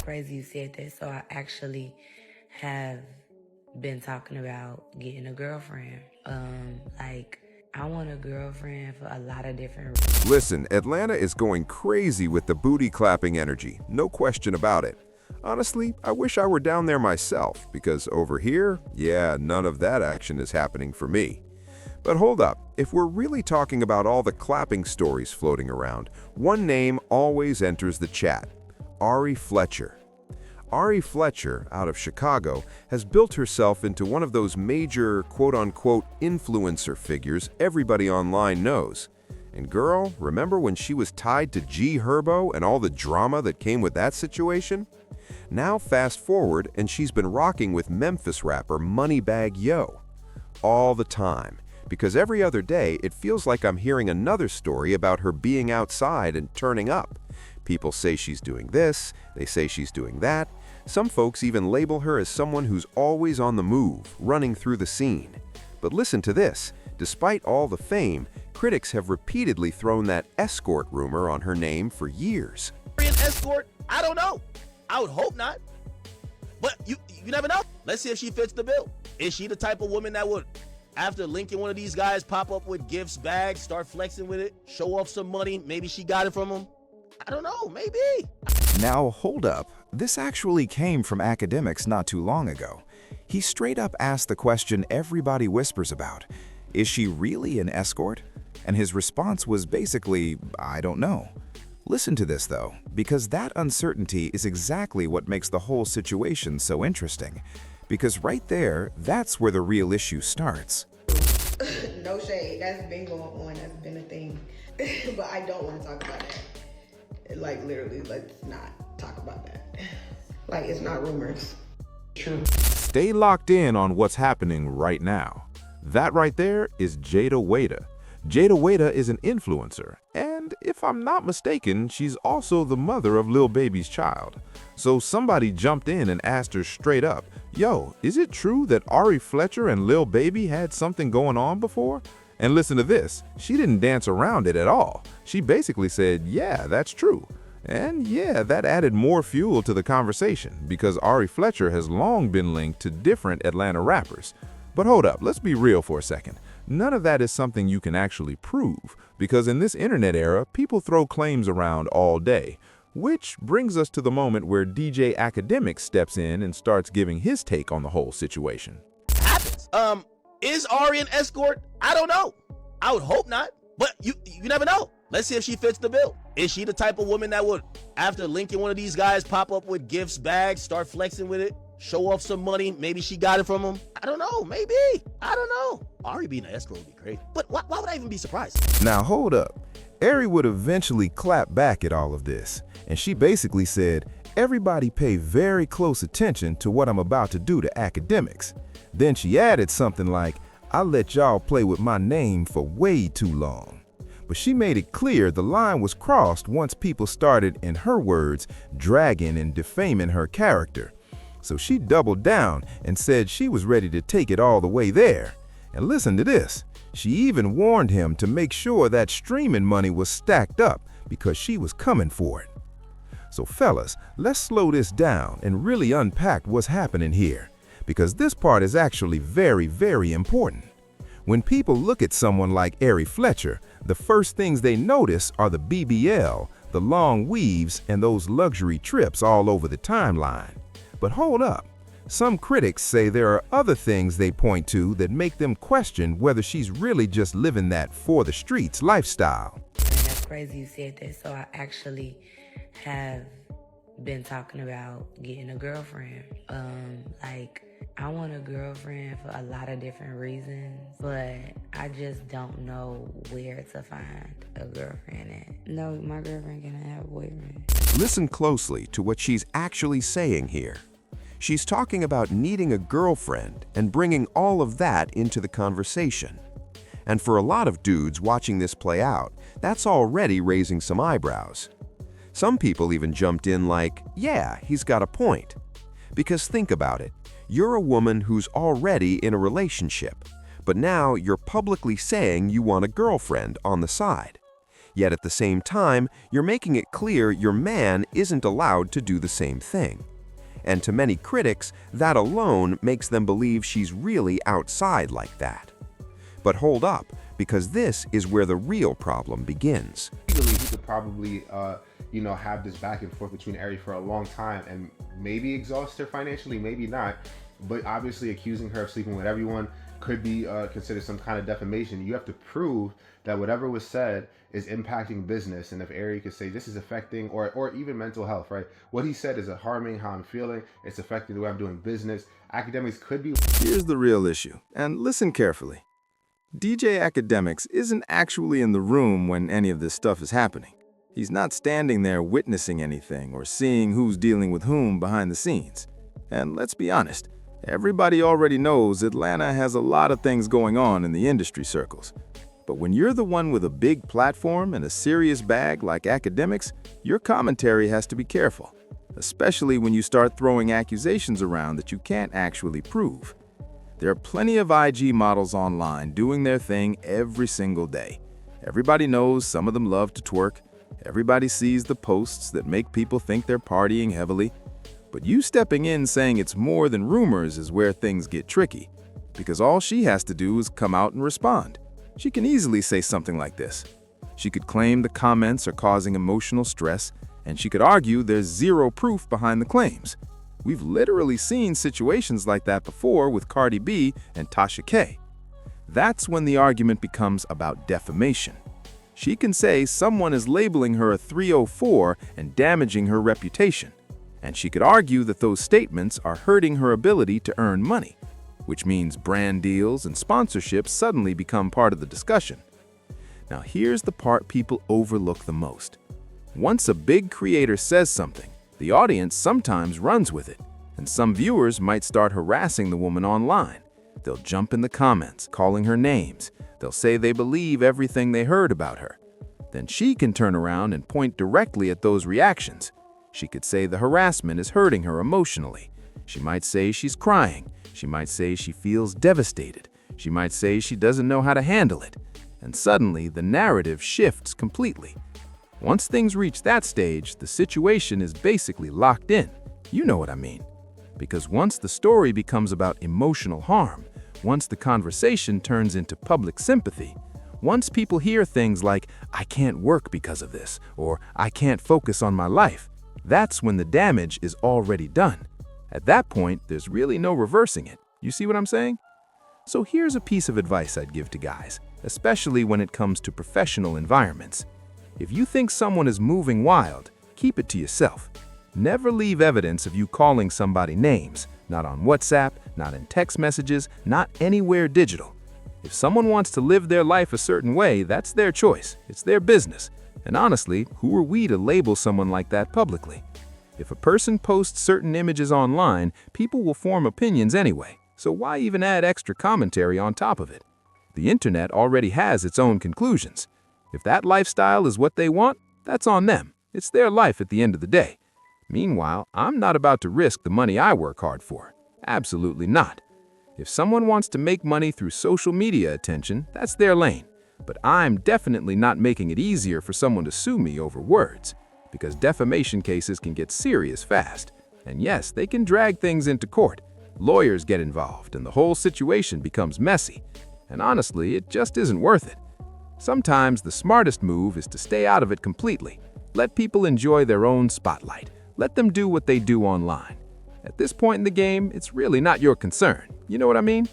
crazy you said that. So I actually have been talking about getting a girlfriend. Like I want a girlfriend for a lot of different reasons. Listen, Atlanta is going crazy with the booty clapping energy, no question about it. Honestly, I wish I were down there myself, because over here, yeah, none of that action is happening for me. But hold up, if we're really talking about all the clapping stories floating around, one name always enters the chat: Ari Fletcher. Ari Fletcher, out of Chicago, has built herself into one of those major quote-unquote influencer figures everybody online knows. And girl, remember when she was tied to G Herbo and all the drama that came with that situation? Now fast forward and she's been rocking with Memphis rapper Moneybagg Yo. All the time. Because every other day it feels like I'm hearing another story about her being outside and turning up. People say she's doing this, they say she's doing that. Some folks even label her as someone who's always on the move, running through the scene. But listen to this, despite all the fame, critics have repeatedly thrown that escort rumor on her name for years. An escort? I don't know. I would hope not. But you never know. Let's see if she fits the bill. Is she the type of woman that would, after linking one of these guys, pop up with gifts, bags, start flexing with it, show off some money? Maybe she got it from him. I don't know, maybe. Now, hold up. This actually came from Akademiks not too long ago. He straight up asked the question everybody whispers about: is she really an escort? And his response was basically, I don't know. Listen to this though, because that uncertainty is exactly what makes the whole situation so interesting. Because right there, that's where the real issue starts. No shade, that's been going on, that's been a thing. But I don't want to talk about that. Like literally, let's not talk about that. Like it's not rumors. True. Stay locked in on what's happening right now. That right there is Jada Waiter. Jada Waiter is an influencer, and if I'm not mistaken, she's also the mother of Lil Baby's child. So somebody jumped in and asked her straight up, yo, is it true that Ari Fletcher and Lil Baby had something going on before? And listen to this, she didn't dance around it at all. She basically said, yeah, that's true. And yeah, that added more fuel to the conversation because Ari Fletcher has long been linked to different Atlanta rappers. But hold up, let's be real for a second. None of that is something you can actually prove because in this internet era, people throw claims around all day. Which brings us to the moment where DJ Akademiks steps in and starts giving his take on the whole situation. Happens. Is Ari an escort? I don't know. I would hope not. But you never know. Let's see if she fits the bill. Is she the type of woman that would, after linking one of these guys, pop up with gifts, bags, start flexing with it, show off some money? Maybe she got it from him. I don't know. Maybe. I don't know. Ari being an escort would be crazy. But why would I even be surprised? Now hold up. Ari would eventually clap back at all of this, and she basically said, everybody pay very close attention to what I'm about to do to Akademiks. Then she added something like, I let y'all play with my name for way too long. But she made it clear the line was crossed once people started, in her words, dragging and defaming her character. So she doubled down and said she was ready to take it all the way there. And listen to this, she even warned him to make sure that streaming money was stacked up because she was coming for it. So fellas, let's slow this down and really unpack what's happening here, because this part is actually very, very important. When people look at someone like Ari Fletcher, the first things they notice are the BBL, the long weaves, and those luxury trips all over the timeline. But hold up. Some critics say there are other things they point to that make them question whether she's really just living that for the streets lifestyle. And that's crazy you said that. So I actually have been talking about getting a girlfriend. Like I want a girlfriend for a lot of different reasons, but I just don't know where to find a girlfriend at. No, my girlfriend cannot have a boyfriend. Listen closely to what she's actually saying here. She's talking about needing a girlfriend and bringing all of that into the conversation. And for a lot of dudes watching this play out, that's already raising some eyebrows. Some people even jumped in like, yeah, he's got a point. Because think about it, you're a woman who's already in a relationship, but now you're publicly saying you want a girlfriend on the side. Yet at the same time, you're making it clear your man isn't allowed to do the same thing. And to many critics, that alone makes them believe she's really outside like that. But hold up, because this is where the real problem begins. Easily, he could probably, have this back and forth between Ari for a long time and maybe exhaust her financially, maybe not. But obviously, accusing her of sleeping with everyone could be considered some kind of defamation. You have to prove that whatever was said is impacting business. And if Ari could say this is affecting, or even mental health, right? What he said is harming how I'm feeling. It's affecting the way I'm doing business. Akademiks could be. Here's the real issue, and listen carefully. DJ Akademiks isn't actually in the room when any of this stuff is happening. He's not standing there witnessing anything or seeing who's dealing with whom behind the scenes. And let's be honest, everybody already knows Atlanta has a lot of things going on in the industry circles. But when you're the one with a big platform and a serious bag like Akademiks, your commentary has to be careful, especially when you start throwing accusations around that you can't actually prove. There are plenty of IG models online doing their thing every single day. Everybody knows some of them love to twerk. Everybody sees the posts that make people think they're partying heavily. But you stepping in saying it's more than rumors is where things get tricky, because all she has to do is come out and respond. She can easily say something like this. She could claim the comments are causing emotional stress, and she could argue there's zero proof behind the claims. We've literally seen situations like that before with Cardi B and Tasha K. That's when the argument becomes about defamation. She can say someone is labeling her a 304 and damaging her reputation. And she could argue that those statements are hurting her ability to earn money, which means brand deals and sponsorships suddenly become part of the discussion. Now here's the part people overlook the most. Once a big creator says something, the audience sometimes runs with it, and some viewers might start harassing the woman online. They'll jump in the comments, calling her names. They'll say they believe everything they heard about her. Then she can turn around and point directly at those reactions. She could say the harassment is hurting her emotionally. She might say she's crying. She might say she feels devastated. She might say she doesn't know how to handle it. And suddenly, the narrative shifts completely. Once things reach that stage, the situation is basically locked in. You know what I mean. Because once the story becomes about emotional harm, once the conversation turns into public sympathy, once people hear things like, "I can't work because of this," or "I can't focus on my life," that's when the damage is already done. At that point, there's really no reversing it. You see what I'm saying? So here's a piece of advice I'd give to guys, especially when it comes to professional environments. If you think someone is moving wild, keep it to yourself. Never leave evidence of you calling somebody names, not on WhatsApp, not in text messages, not anywhere digital. If someone wants to live their life a certain way, that's their choice. It's their business. And honestly, who are we to label someone like that publicly? If a person posts certain images online, people will form opinions anyway, so why even add extra commentary on top of it? The internet already has its own conclusions. If that lifestyle is what they want, that's on them. It's their life at the end of the day. Meanwhile, I'm not about to risk the money I work hard for. Absolutely not. If someone wants to make money through social media attention, that's their lane. But I'm definitely not making it easier for someone to sue me over words, because defamation cases can get serious fast. And yes, they can drag things into court. Lawyers get involved, and the whole situation becomes messy. And honestly, it just isn't worth it. Sometimes the smartest move is to stay out of it completely. Let people enjoy their own spotlight. Let them do what they do online. At this point in the game, it's really not your concern. You know what I mean?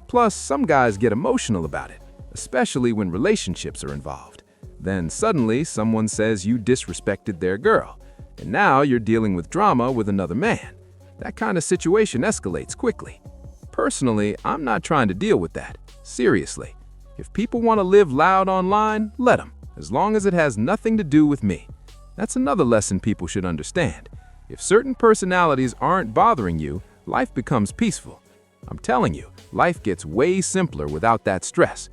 Plus, some guys get emotional about it, especially when relationships are involved. Then suddenly, someone says you disrespected their girl, and now you're dealing with drama with another man. That kind of situation escalates quickly. Personally, I'm not trying to deal with that. Seriously. If people want to live loud online, let them, as long as it has nothing to do with me. That's another lesson people should understand. If certain personalities aren't bothering you, life becomes peaceful. I'm telling you, life gets way simpler without that stress.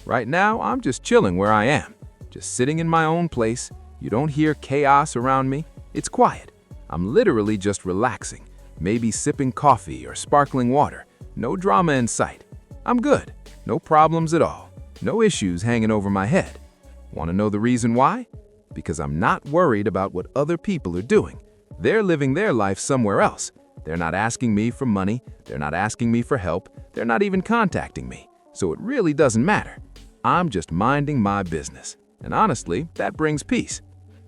Right now, I'm just chilling where I am, just sitting in my own place. You don't hear chaos around me. It's quiet. I'm literally just relaxing, maybe sipping coffee or sparkling water. No drama in sight. I'm good. No problems at all. No issues hanging over my head. Want to know the reason why? Because I'm not worried about what other people are doing. They're living their life somewhere else. They're not asking me for money, they're not asking me for help, they're not even contacting me. So it really doesn't matter. I'm just minding my business. And honestly, that brings peace.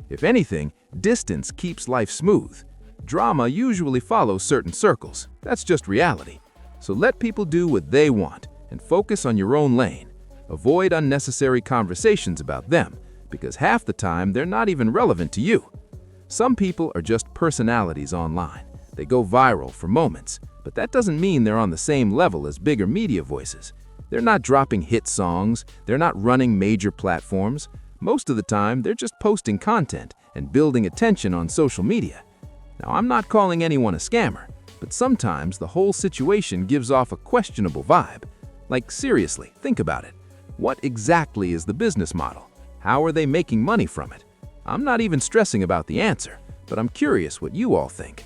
If anything, distance keeps life smooth. Drama usually follows certain circles. That's just reality. So let people do what they want and focus on your own lane. Avoid unnecessary conversations about them, because half the time they're not even relevant to you. Some people are just personalities online. They go viral for moments, but that doesn't mean they're on the same level as bigger media voices. They're not dropping hit songs, they're not running major platforms. Most of the time, they're just posting content and building attention on social media. Now, I'm not calling anyone a scammer, but sometimes the whole situation gives off a questionable vibe. Like, seriously, think about it. What exactly is the business model? How are they making money from it? I'm not even stressing about the answer, but I'm curious what you all think.